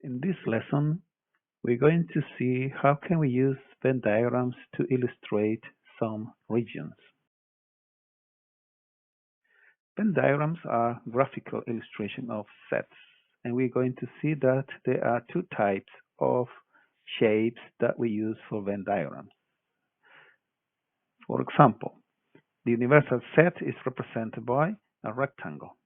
In this lesson, we're going to see how can we use Venn diagrams to illustrate some regions. Venn diagrams are graphical illustration of sets, and we're going to see that there are two types of shapes that we use for Venn diagrams. For example, the universal set is represented by a rectangle.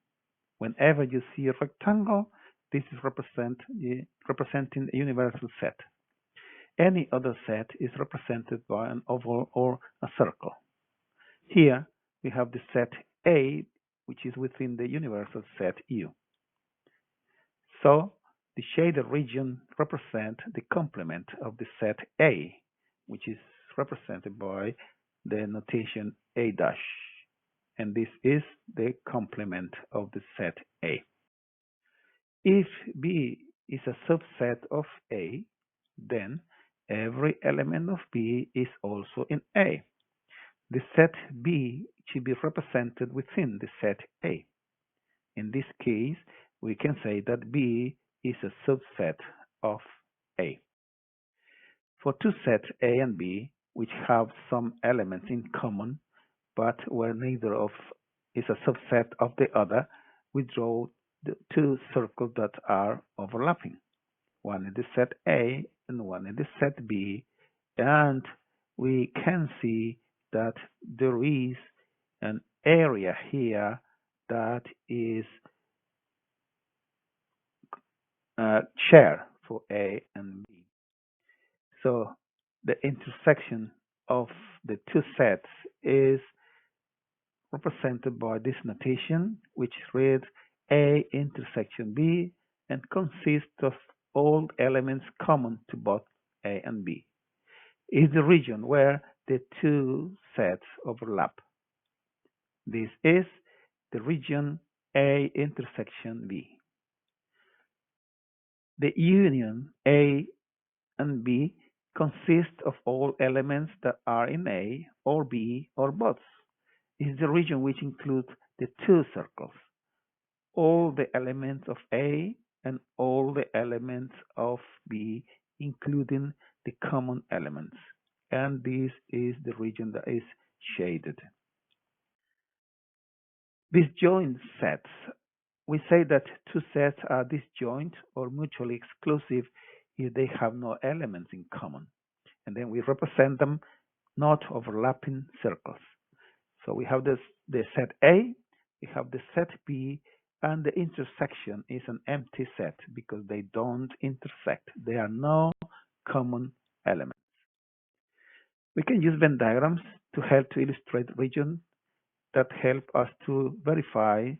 Whenever you see a rectangle, this is representing a universal set. Any other set is represented by an oval or a circle. Here we have the set A, which is within the universal set U. So the shaded region represents the complement of the set A, which is represented by the notation A dash. And this is the complement of the set A. If B is a subset of A, then every element of B is also in A. The set B should be represented within the set A. In this case, we can say that B is a subset of A. For two sets A and B, which have some elements in common, but where neither of is a subset of the other, we draw the two circles that are overlapping. One in the set A and one in the set B, and we can see that there is an area here that is shared for A and B. So the intersection of the two sets is represented by this notation, which reads A intersection B and consists of all elements common to both A and B. Is the region where the two sets overlap. This is the region A intersection B. The union A and B consists of all elements that are in A or B or both. It is the region which includes the two circles, all the elements of A and all the elements of B, including the common elements. And this is the region that is shaded. Disjoint sets. We say that two sets are disjoint or mutually exclusive if they have no elements in common. And then we represent them not overlapping circles. So we have the set A, we have the set B, and the intersection is an empty set because they don't intersect. There are no common elements. We can use Venn diagrams to help to illustrate regions that help us to verify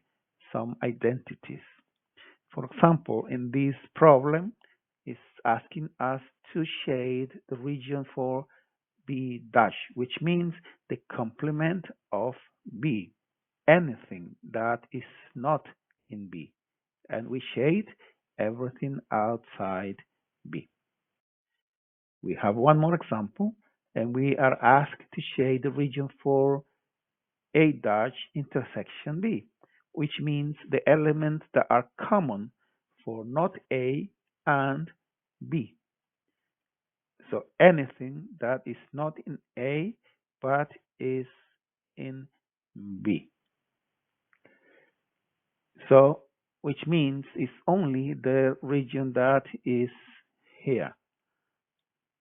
some identities. For example, in this problem, it's asking us to shade the region for B dash, which means the complement of B, anything that is not in B. And we shade everything outside B. We have one more example, and we are asked to shade the region for A dash intersection B, which means the elements that are common for not A and B. So anything that is not in A but is in B. So which means it's only the region that is here,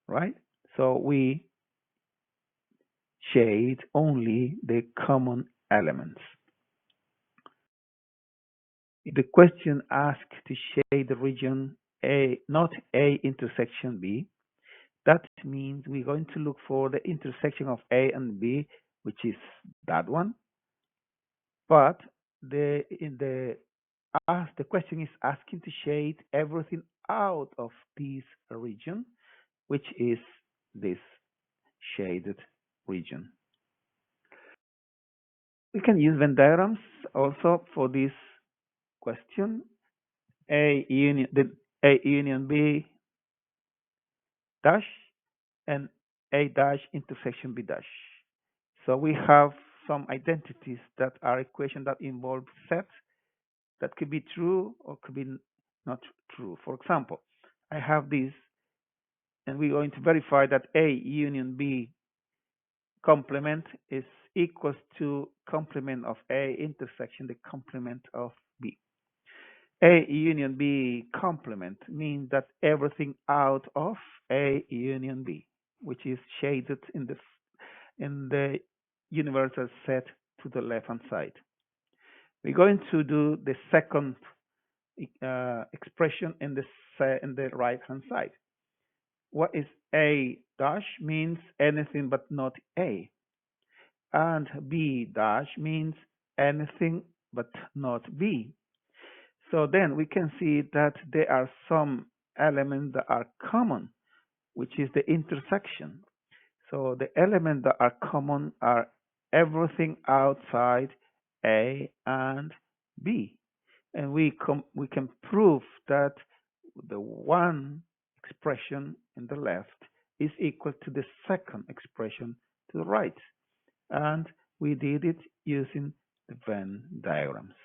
right? So we shade only the common elements. The question asks to shade the region A, not A intersection B. That means we're going to look for the intersection of A and B, which is that one. But the question is asking to shade everything out of this region, which is this shaded region. We can use Venn diagrams also for this question. A union B dash and A dash intersection B dash. So we have some identities that are equations that involve sets that could be true or could be not true. For example, I have this, and we're going to verify that A union B complement is equals to complement of A intersection the complement of B. A union B complement means that everything out of A union B, which is shaded in the universal set to the left hand side. We're going to do the second expression in the right hand side. What is A dash means anything but not A, and B dash means anything but not B. So then we can see that there are some elements that are common, which is the intersection. So the elements that are common are everything outside A and B. And we can prove that the one expression in the left is equal to the second expression to the right. And we did it using the Venn diagrams.